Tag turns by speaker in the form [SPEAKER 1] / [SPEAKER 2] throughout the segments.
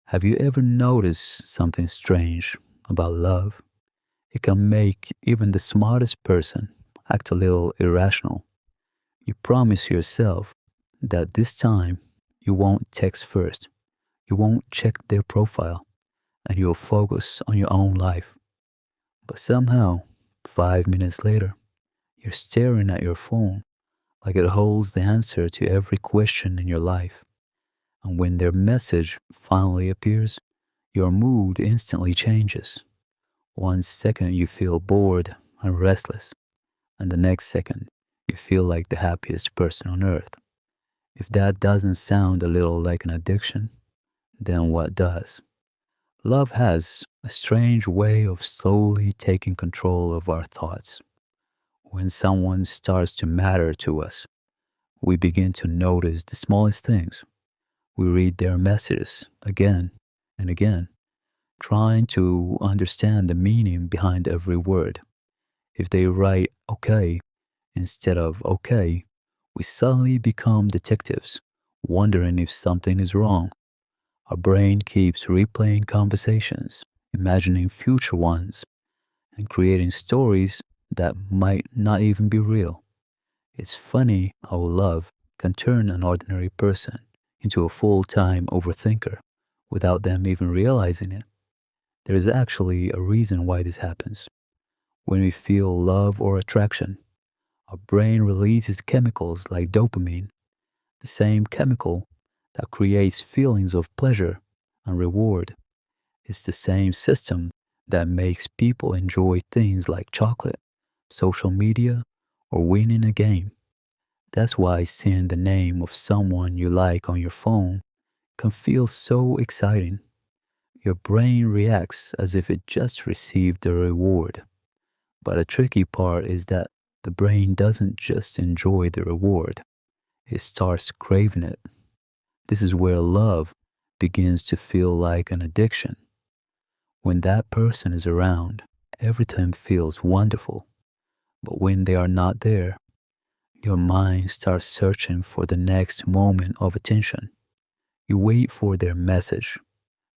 [SPEAKER 1] Have you ever noticed something strange about love? It can make even the smartest person act a little irrational. You promise yourself that this time you won't text first, you won't check their profile, and you'll focus on your own life. But somehow, 5 minutes later, you're staring at your phone like it holds the answer to every question in your life. And when their message finally appears, your mood instantly changes. One second you feel bored and restless, and the next second you feel like the happiest person on earth. If that doesn't sound a little like an addiction, then what does? Love has a strange way of slowly taking control of our thoughts. When someone starts to matter to us, we begin to notice the smallest things. We read their messages again and again, trying to understand the meaning behind every word. If they write okay instead of okay, we suddenly become detectives, wondering if something is wrong. Our brain keeps replaying conversations, imagining future ones, and creating stories that might not even be real. It's funny how love can turn an ordinary person into a full time overthinker without them even realizing it. There is actually a reason why this happens. When we feel love or attraction, our brain releases chemicals like dopamine, the same chemical that creates feelings of pleasure and reward. It's the same system that makes people enjoy things like chocolate, social media, or winning a game. That's why seeing the name of someone you like on your phone can feel so exciting. Your brain reacts as if it just received a reward. But the tricky part is that the brain doesn't just enjoy the reward, it starts craving it. This is where love begins to feel like an addiction. When that person is around, everything feels wonderful. But when they are not there, your mind starts searching for the next moment of attention. You wait for their message,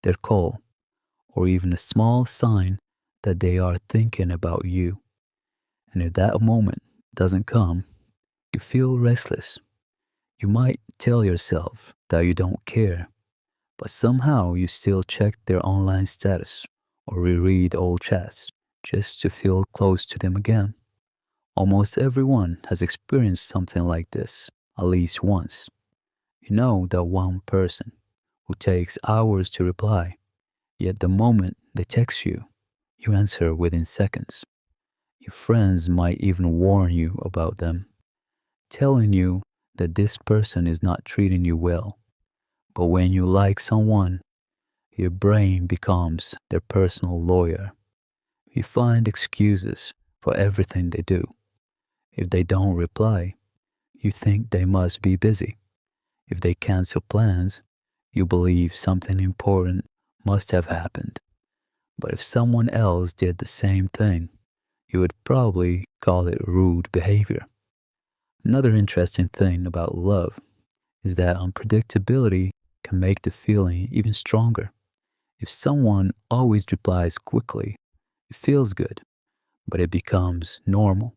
[SPEAKER 1] their call, or even a small sign that they are thinking about you. And if that moment doesn't come, you feel restless. You might tell yourself that you don't care, but somehow you still check their online status or reread old chats just to feel close to them again. Almost everyone has experienced something like this at least once. You know that one person who takes hours to reply, yet the moment they text you, you answer within seconds. Your friends might even warn you about them, telling you that this person is not treating you well. But when you like someone, your brain becomes their personal lawyer. You find excuses for everything they do. If they don't reply, you think they must be busy. If they cancel plans, you believe something important must have happened. But if someone else did the same thing, you would probably call it rude behavior. Another interesting thing about love is that unpredictability can make the feeling even stronger. If someone always replies quickly, it feels good, but it becomes normal.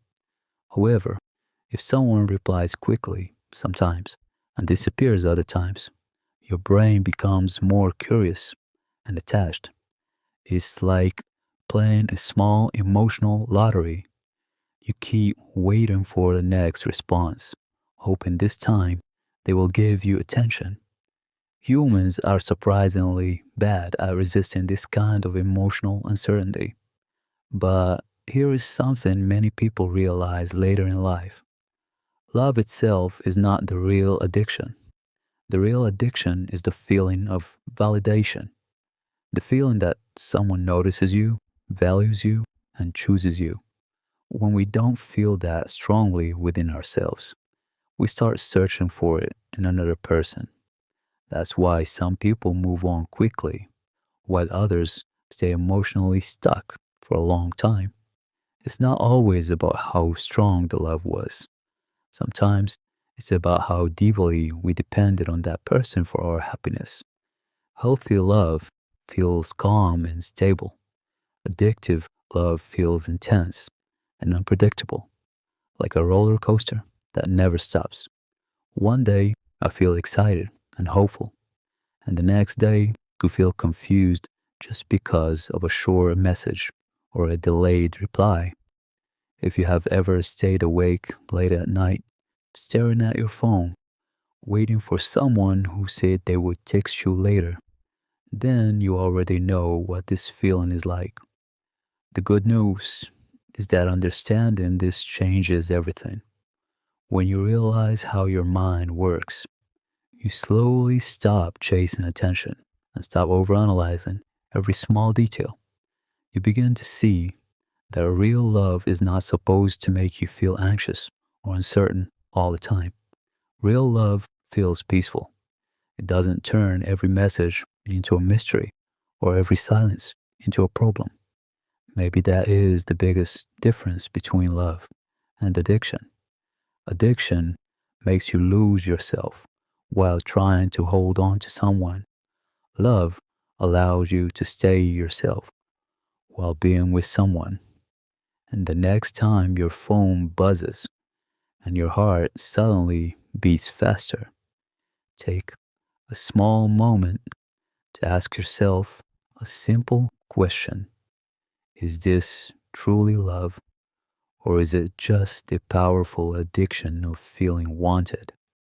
[SPEAKER 1] However, if someone replies quickly sometimes and disappears other times, your brain becomes more curious and attached. It's like playing a small emotional lottery. You keep waiting for the next response, hoping this time they will give you attention. Humans are surprisingly bad at resisting this kind of emotional uncertainty. But here is something many people realize later in life. Love itself is not the real addiction. The real addiction is the feeling of validation, the feeling that someone notices you, values you, and chooses you. When we don't feel that strongly within ourselves, we start searching for it in another person. That's why some people move on quickly, while others stay emotionally stuck for a long time. It's not always about how strong the love was. Sometimes it's about how deeply we depended on that person for our happiness. Healthy love feels calm and stable. Addictive love feels intense and unpredictable, like a roller coaster that never stops. One day, I feel excited and hopeful, and the next day, you feel confused just because of a short message or a delayed reply. If you have ever stayed awake late at night, staring at your phone, waiting for someone who said they would text you later, then you already know what this feeling is like. The good news is that understanding this changes everything. When you realize how your mind works, you slowly stop chasing attention and stop overanalyzing every small detail. You begin to see that real love is not supposed to make you feel anxious or uncertain all the time. Real love feels peaceful. It doesn't turn every message into a mystery or every silence into a problem. Maybe that is the biggest difference between love and addiction. Addiction makes you lose yourself while trying to hold on to someone. Love allows you to stay yourself while being with someone. And the next time your phone buzzes and your heart suddenly beats faster, take a small moment to ask yourself a simple question. Is this truly love, or is it just the powerful addiction of feeling wanted?